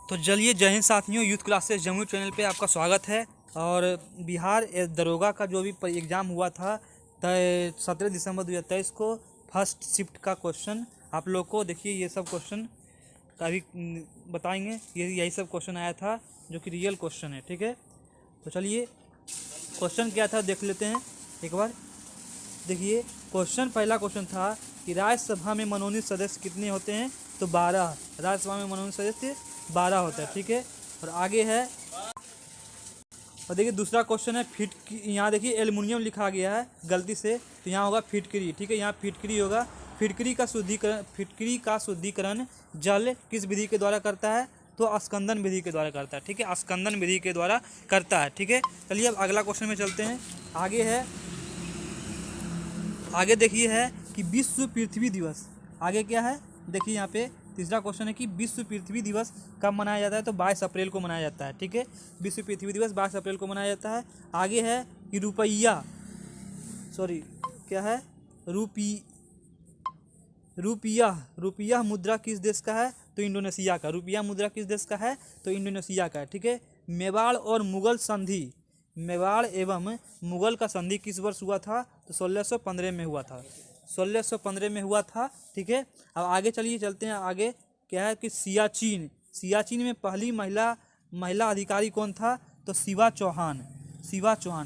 तो चलिए, जय हिंद साथियों। यूथ क्लासेस जमुई चैनल पे आपका स्वागत है। और बिहार दरोगा का जो भी एग्ज़ाम हुआ था 17 दिसंबर 2023 को, फर्स्ट शिफ्ट का क्वेश्चन आप लोग को देखिए, ये सब क्वेश्चन अभी बताएंगे। ये यही सब क्वेश्चन आया था जो कि रियल क्वेश्चन है, ठीक है। तो चलिए, क्वेश्चन क्या था देख लेते हैं एक बार। देखिए, पहला क्वेश्चन था कि राज्यसभा में मनोनीत सदस्य कितने होते हैं? तो 12। राज्यसभा में मनोनीत सदस्य 12 होता है, ठीक है। और आगे है, और देखिए दूसरा क्वेश्चन है यहाँ देखिए एल्युमिनियम लिखा गया है गलती से, तो यहाँ होगा फिटकरी, ठीक है। यहाँ फिटकरी होगा। फिटकरी का शुद्धिकरण जल किस विधि के द्वारा करता है? तो स्कंदन विधि के द्वारा करता है, ठीक है। स्कंदन विधि के द्वारा करता है, ठीक है। चलिए, अब अगला क्वेश्चन में चलते हैं। आगे देखिए है कि विश्व पृथ्वी दिवस, आगे क्या है देखिए यहाँ पे तीसरा क्वेश्चन है कि विश्व पृथ्वी दिवस कब मनाया जाता है? तो 22 अप्रैल को मनाया जाता है, ठीक है। विश्व पृथ्वी दिवस 22 अप्रैल को मनाया जाता है। आगे है कि क्या है, रुपया मुद्रा किस देश का है? तो इंडोनेशिया का। रुपया मुद्रा किस देश का है? तो इंडोनेशिया का है, ठीक है। मेवाड़ एवं मुगल का संधि किस वर्ष हुआ था? तो 1615 में हुआ था। 1615 में हुआ था, ठीक है। अब आगे चलते हैं। आगे क्या है कि सियाचिन में पहली महिला अधिकारी कौन था? तो शिवा चौहान,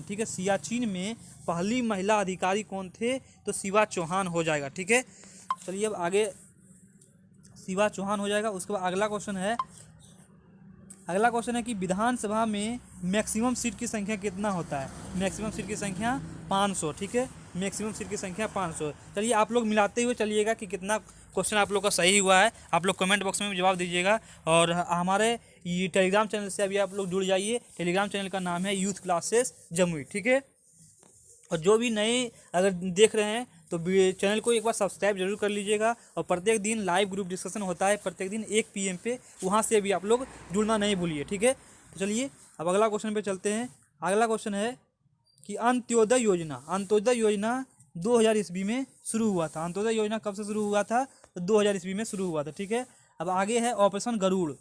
ठीक है। सियाचिन में पहली महिला अधिकारी कौन थे? तो शिवा चौहान हो जाएगा, ठीक है। चलिए, अब आगे शिवा चौहान हो जाएगा। उसके बाद अगला क्वेश्चन है कि विधानसभा में मैक्सिमम सीट की संख्या कितना होता है? मैक्सिमम सीट की संख्या 500, ठीक है। मैक्सिमम सीट की संख्या 500। चलिए, आप लोग मिलाते हुए चलिएगा कि कितना क्वेश्चन आप लोग का सही हुआ है। आप लोग कमेंट बॉक्स में जवाब दीजिएगा। और हमारे ये टेलीग्राम चैनल से अभी आप लोग जुड़ जाइए। टेलीग्राम चैनल का नाम है यूथ क्लासेस जमुई, ठीक है। और जो भी नए अगर देख रहे हैं तो चैनल को एक बार सब्सक्राइब जरूर कर लीजिएगा। और प्रत्येक दिन लाइव ग्रुप डिस्कशन होता है, प्रत्येक दिन 1 PM पे, वहाँ से भी आप लोग जुड़ना नहीं भूलिए, ठीक है। तो चलिए, अब अगला क्वेश्चन पे चलते हैं। अगला क्वेश्चन है कि अंत्योदय योजना 2000 ईस्वी में शुरू हुआ था। अंत्योदय योजना कब से शुरू हुआ था? तो 2000 ईस्वी में शुरू हुआ था, ठीक है। अब आगे है ऑपरेशन गरुड़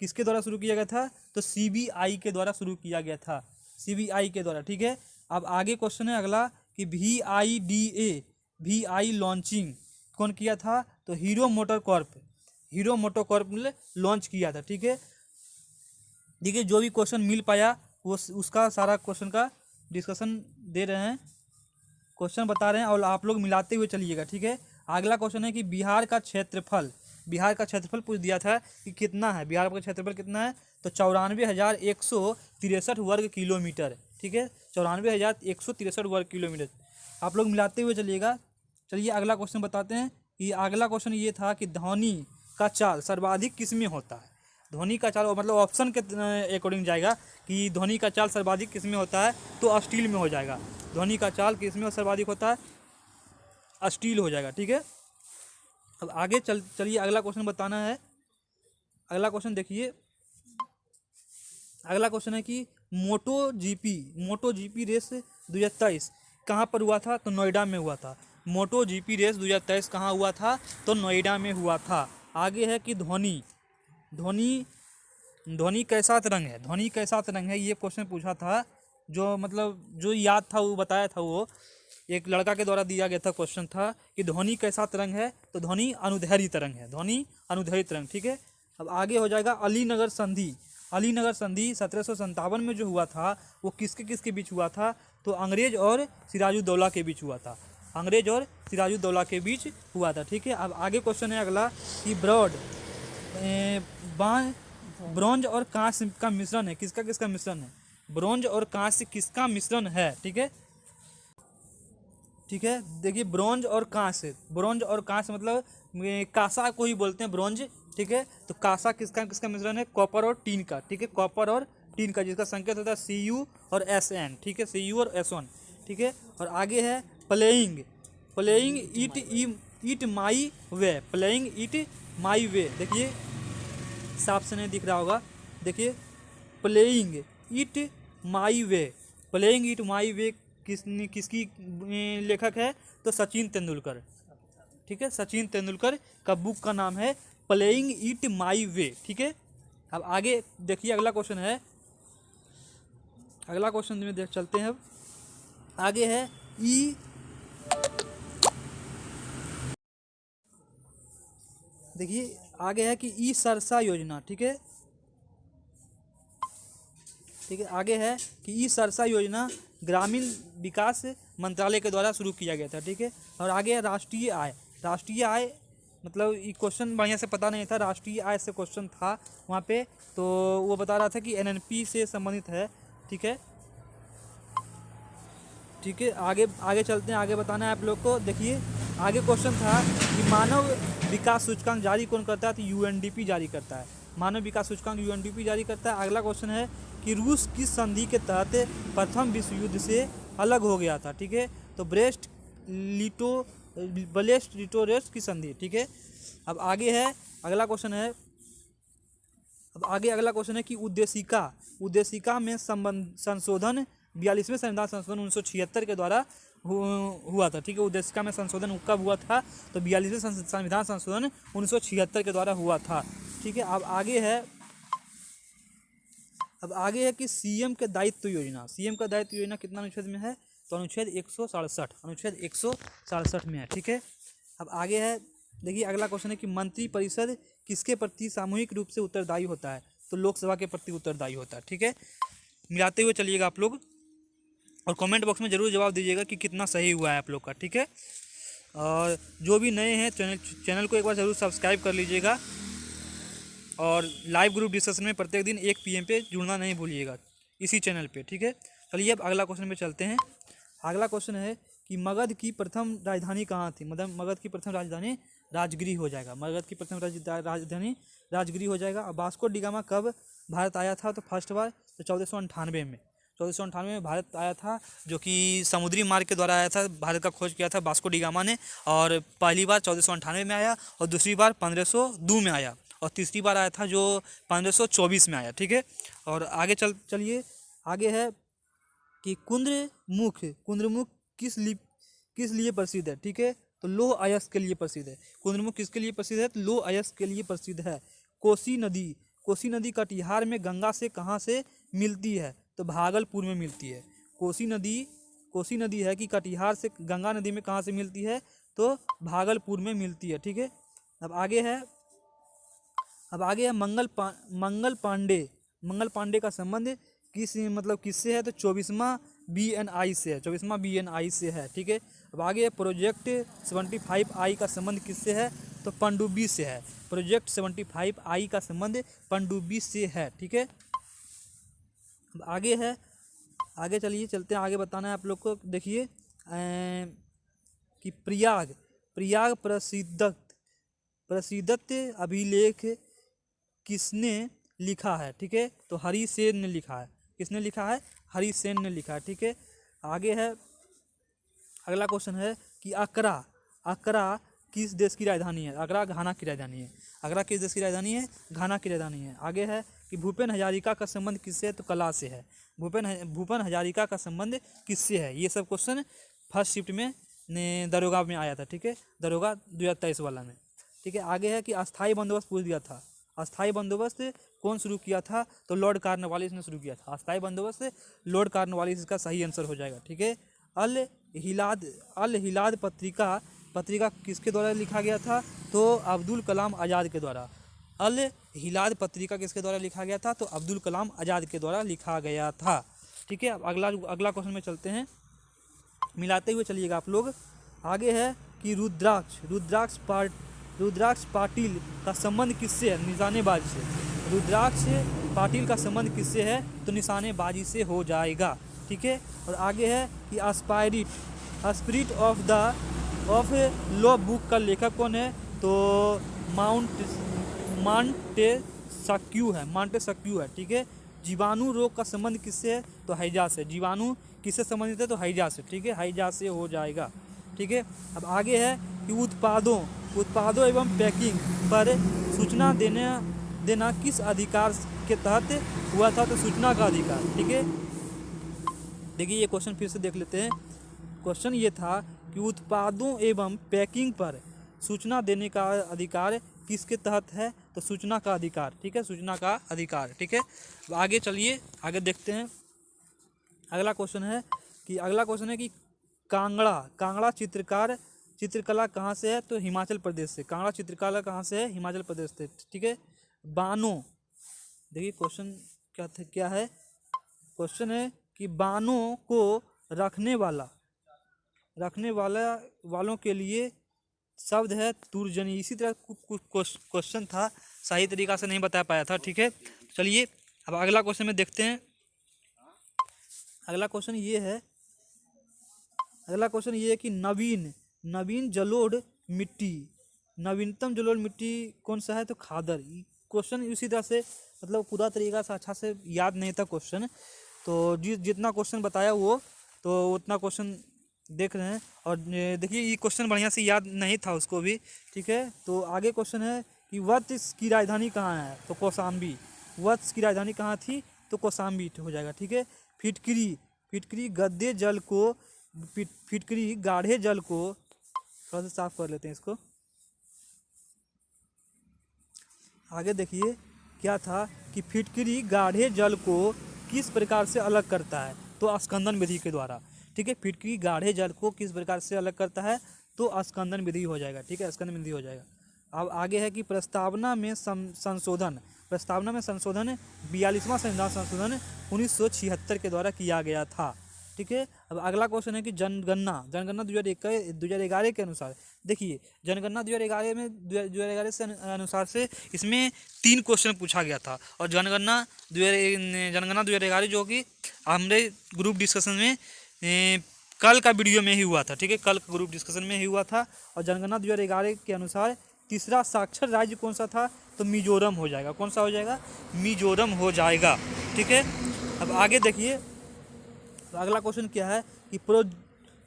किसके द्वारा शुरू किया गया था? तो CBI के द्वारा शुरू किया गया था, CBI के द्वारा, ठीक है। अब आगे क्वेश्चन है अगला कि VI लॉन्चिंग कौन किया था? तो हीरो मोटर कॉर्प ने लॉन्च किया था, ठीक है। देखिए, जो भी क्वेश्चन मिल पाया वो उसका सारा क्वेश्चन का डिस्कशन दे रहे हैं, क्वेश्चन बता रहे हैं, और आप लोग मिलाते हुए चलिएगा, ठीक है। अगला क्वेश्चन है कि बिहार का क्षेत्रफल पूछ दिया था कि कितना है, बिहार का क्षेत्रफल कितना है? तो 94,163 वर्ग किलोमीटर, ठीक है। 94,163 वर्ग किलोमीटर। आप लोग मिलाते हुए चलिएगा। चलिए, अगला क्वेश्चन बताते हैं। कि अगला क्वेश्चन ये था कि ध्वनि का चाल सर्वाधिक किस में होता है? ध्वनि का चाल मतलब ऑप्शन के अकॉर्डिंग जाएगा कि ध्वनि का चाल सर्वाधिक किस में होता है? तो स्टील में हो जाएगा। ध्वनि का चाल किस में सर्वाधिक होता है? स्टील हो जाएगा, ठीक है। अब आगे चलिए, अगला क्वेश्चन बताना है। अगला क्वेश्चन देखिए, अगला क्वेश्चन है कि मोटो जीपी रेस 2023 कहाँ पर हुआ था? तो नोएडा में हुआ था। मोटो जीपी रेस 2023 कहाँ हुआ था? तो नोएडा में हुआ था। आगे है कि ध्वनि कैसा तरंग है? ये क्वेश्चन पूछा था, जो याद था वो बताया था। वो एक लड़का के द्वारा दिया गया था, क्वेश्चन था कि ध्वनि कैसा तरंग है? तो ध्वनि अनुदैर्घ्य तरंग, ठीक है। अब आगे हो जाएगा अलीनगर संधि 1757 में जो हुआ था वो किसके बीच हुआ था? तो अंग्रेज और सिराजुद्दौला के बीच हुआ था। ठीक है। अब आगे क्वेश्चन है अगला कि ब्रॉन्ज और कांस्य का मिश्रण है, किसका मिश्रण है? ब्रॉन्ज और कांस्य किसका मिश्रण है, ठीक है। देखिए, ब्रॉन्ज और कांस्य मतलब कांसा को ही बोलते हैं ब्रॉन्ज, ठीक है। तो कांसा किसका मिश्रण है? कॉपर और टीन का, ठीक है। कॉपर और टीन का, जिसका संकेत होता है Cu और Sn, ठीक है। Cu और S1, ठीक है। और आगे है प्लेइंग इट माई वे। देखिए, साफ से नहीं दिख रहा होगा। देखिए, प्लेइंग इट माई वे किसकी लेखक है? तो सचिन तेंदुलकर, ठीक है। सचिन तेंदुलकर का बुक का नाम है प्लेइंग इट माई वे। ठीक है, अब आगे देखिए अगला क्वेश्चन है, अगला क्वेश्चन में देख चलते हैं। अब आगे है ई, देखिए आगे है कि ई सरसा योजना। ठीक है, ठीक है, आगे है कि ई सरसा योजना ग्रामीण विकास मंत्रालय के द्वारा शुरू किया गया था। ठीक है, और आगे है राष्ट्रीय आय। राष्ट्रीय आय मतलब ये क्वेश्चन बढ़िया से पता नहीं था, राष्ट्रीय आय से क्वेश्चन था वहाँ पे, तो वो बता रहा था कि एनएनपी से संबंधित है। ठीक है, ठीक है, आगे आगे चलते हैं, आगे बताना है आप लोग को। देखिए आगे क्वेश्चन था कि मानव विकास सूचकांक जारी कौन करता है, तो यूएनडीपी जारी करता है। मानव विकास सूचकांक यूएनडीपी जारी करता है। अगला क्वेश्चन है कि रूस किस संधि के तहत प्रथम विश्व युद्ध से अलग हो गया था। ठीक है, तो ब्रेस्ट लिटोरेस्ट की संधि। ठीक है, अब आगे है अगला क्वेश्चन है, अब आगे अगला क्वेश्चन है कि उद्देशिका में संशोधन 42वें संविधान संशोधन 1976 के द्वारा हुआ था। ठीक है, उद्देशिका में संशोधन कब हुआ था, तो 42वें संविधान संशोधन 1976 के द्वारा हुआ था। ठीक है, अब आगे है कि सीएम के दायित्व योजना। सीएम का दायित्व योजना कितना अनुच्छेद में है, तो अनुच्छेद 167, अनुच्छेद 167 में है। ठीक है, अब आगे है, देखिए अगला क्वेश्चन है कि मंत्रिपरिषद किसके प्रति सामूहिक रूप से उत्तरदायी होता है, तो लोकसभा के प्रति उत्तरदायी होता है। ठीक है, मिलाते हुए चलिएगा आप लोग, और कमेंट बॉक्स में ज़रूर जवाब दीजिएगा कि कितना सही हुआ है आप लोग का। ठीक है, और जो भी नए हैं चैनल को एक बार ज़रूर सब्सक्राइब कर लीजिएगा, और लाइव ग्रुप डिस्कशन में प्रत्येक दिन 1 PM पे जुड़ना नहीं भूलिएगा इसी चैनल पे। ठीक है, चलिए अब अगला क्वेश्चन पे चलते हैं। अगला क्वेश्चन है कि मगध की प्रथम राजधानी कहाँ थी, मतलब मगध की प्रथम राजधानी राजगिरी हो जाएगा। मगध की प्रथम राजधानी राजगिरी हो जाएगा। अब वास्को डी गामा कब भारत आया था, तो फर्स्ट बार तो 1498 में, 1498 में भारत आया था, जो कि समुद्री मार्ग के द्वारा आया था। भारत का खोज किया था वास्को डी गामा ने, और पहली बार 1498 में आया, और दूसरी बार 1502 में आया, और तीसरी बार आया था जो 1524 में आया। ठीक है, और आगे चलिए आगे है कि कुंद्रमुख किस लिए प्रसिद्ध है। ठीक है, तो लौह अयस्क के लिए प्रसिद्ध है। कुंद्रमुख किसके लिए प्रसिद्ध है, तो लौह अयस्क के लिए प्रसिद्ध है। कोसी नदी कटिहार में गंगा से कहाँ से मिलती है, तो भागलपुर में मिलती है। कोसी नदी है कि कटिहार से गंगा नदी में कहाँ से मिलती है, तो भागलपुर में मिलती है। ठीक है, अब आगे है मंगल पांडे का संबंध किससे है, तो 24वां BNI से है, 24वां BNI से है। ठीक है, अब आगे प्रोजेक्ट 75I का संबंध किससे है, तो पनडुब्बी से है। प्रोजेक्ट 75I का संबंध पनडुब्बी से है। ठीक है, अब आगे चलते हैं, आगे बताना है आप लोग को। देखिए कि प्रयाग प्रसिद्धत अभिलेख किसने लिखा है। ठीक है, तो हरि सेन ने लिखा है। किसने लिखा है, हरि सेन ने लिखा है। ठीक है, आगे है अगला क्वेश्चन है कि अकरा किस देश की राजधानी है, अकरा घाना की राजधानी है। अकरा किस देश की राजधानी है, घाना की राजधानी है। आगे है कि भूपेन हजारिका का संबंध किससे है, तो कला से है। भूपेन हजारिका का संबंध किससे है, ये सब क्वेश्चन फर्स्ट शिफ्ट में दरोगा में आया था। ठीक है, दरोगा 2023 वाला में। ठीक है, आगे है कि अस्थाई बंदोबस्त पूछ दिया था। अस्थाई बंदोबस्त कौन शुरू किया था, तो लॉर्ड कॉर्नवालिस ने शुरू किया था। अस्थाई बंदोबस्त लॉर्ड कॉर्नवालिस इसका सही आंसर हो जाएगा। ठीक है, अल हिलाद पत्रिका किसके द्वारा लिखा गया था, तो अब्दुल कलाम आज़ाद के द्वारा। अल हिलाद पत्रिका किसके द्वारा लिखा गया था, तो अब्दुल कलाम आज़ाद के द्वारा लिखा गया था। ठीक है, अब अगला क्वेश्चन में चलते हैं, मिलाते हुए चलिएगा आप लोग। आगे है कि रुद्राक्ष पाटिल का संबंध किससे है, निशानेबाजी से। रुद्राक्ष पाटिल का संबंध किससे है, तो निशानेबाजी से हो जाएगा। ठीक है, और आगे है कि स्पिरिट ऑफ लॉ बुक का लेखक कौन है, तो मांटेस्क्यू है। ठीक है, जीवाणु रोग का संबंध किससे है, तो हैजा से। जीवाणु किससे संबंधित है, तो हैजा से। ठीक है, हैजा से हो जाएगा। ठीक है, अब आगे है कि उत्पादों एवं पैकिंग पर सूचना देना किस अधिकार के तहत हुआ था, तो सूचना का अधिकार। ठीक है, देखिए ये क्वेश्चन फिर से देख लेते हैं। क्वेश्चन ये था कि उत्पादों एवं पैकिंग पर सूचना देने का अधिकार किसके तहत है? तो सूचना का अधिकार, ठीक है, सूचना का अधिकार, ठीक है। अब आगे चलिए, आगे देखते हैं। अगला क्वेश्चन है कि कांगड़ा चित्रकला कहाँ से है? तो हिमाचल प्रदेश से। कांगड़ा चित्रकला कहाँ से है? हिमाचल प्रदेश से, ठीक है। बानों, देखिए क्वेश्चन क्या है? क्वेश्चन है कि बानों को रखने वालों के लिए शब्द है तुर्जनी। इसी तरह कुछ क्वेश्चन था, सही तरीका से नहीं बता पाया था, ठीक है। चलिए अब अगला क्वेश्चन में देखते हैं। अगला क्वेश्चन ये है कि नवीनतम जलोढ़ मिट्टी कौन सा है? तो खादर। क्वेश्चन इसी तरह से, मतलब पूरा तरीका से अच्छा से याद नहीं था क्वेश्चन, तो जितना क्वेश्चन बताया वो तो उतना क्वेश्चन देख रहे हैं। और देखिए ये क्वेश्चन बढ़िया से याद नहीं था उसको भी, ठीक है। तो आगे क्वेश्चन है कि वत्स की राजधानी कहाँ है? तो कौशाम्बी। वत्स की राजधानी कहाँ थी? तो कौशाम्बी हो जाएगा, ठीक है। फिटकरी गाढ़े जल को थोड़ा सा साफ कर लेते हैं इसको। आगे देखिए क्या था कि फिटकरी गाढ़े जल को किस प्रकार से अलग करता है? तो स्कंदन विधि के द्वारा, ठीक है। फिटकरी गाढ़े जल को किस प्रकार से अलग करता है? तो स्कंदन विधि हो जाएगा, ठीक है, स्कंदन विधि हो जाएगा। अब आगे है कि प्रस्तावना में संशोधन 42वां संविधान संशोधन 1976 के द्वारा किया गया था, ठीक है। अब अगला क्वेश्चन है कि जनगणना 2011 के अनुसार, देखिए जनगणना 2011 से अनुसार से इसमें 3 क्वेश्चन पूछा गया था। और जनगणना 2011 जो कि हमारे ग्रुप डिस्कशन में कल का वीडियो में ही हुआ था, ठीक है, कल का ग्रुप डिस्कशन में ही हुआ था। और जनगणना 2011 के अनुसार तीसरा साक्षर राज्य कौन सा था? तो मिजोरम हो जाएगा। कौन सा हो जाएगा? मिजोरम हो जाएगा, ठीक है। अब आगे देखिए, तो अगला क्वेश्चन क्या है कि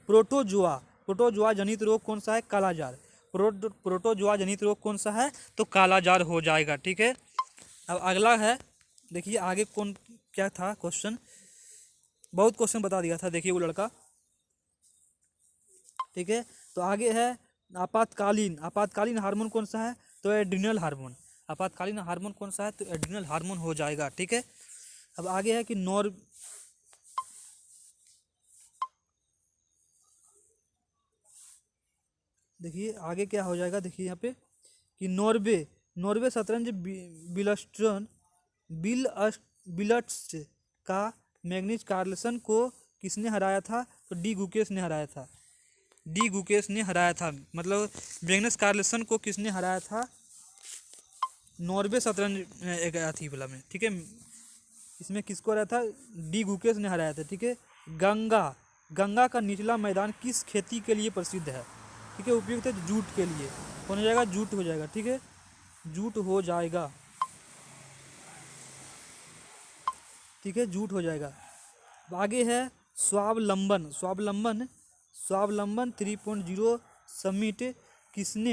प्रोटोजुआ जनित रोग कौन सा है? कालाजार। प्रोटोजुआ जनित रोग कौन सा है? तो कालाजार हो जाएगा, ठीक है। अब अगला है, देखिए आगे क्या था क्वेश्चन, बहुत क्वेश्चन बता दिया था, देखिए वो लड़का, ठीक है। तो आगे है आपातकालीन हार्मोन कौन सा है? तो एड्रिनल हार्मोन। आपातकालीन हार्मोन कौन सा है? तो एड्रिनल हार्मोन हो जाएगा, ठीक है। अब आगे है कि देखिए आगे क्या हो जाएगा, देखिए यहाँ पे कि नॉर्वे शतरंज बिलट्स का मैग्निस कार्लसन को किसने हराया था? तो डी गुकेश ने हराया था। मतलब मैग्नस कार्लसन को किसने हराया था? नॉर्वे शतरंज एक अथी वाला में, ठीक है। इसमें किसको हराया था? डी गुकेश ने हराया था, ठीक है। गंगा का निचला मैदान किस खेती के लिए प्रसिद्ध है? ठीक है, उपयुक्त है जूट के लिए। कौन हो जाएगा? जूट हो जाएगा, ठीक है, जूट हो जाएगा, ठीक है, जूट हो जाएगा। आगे है स्वावलंबन 3.0 समिट किसने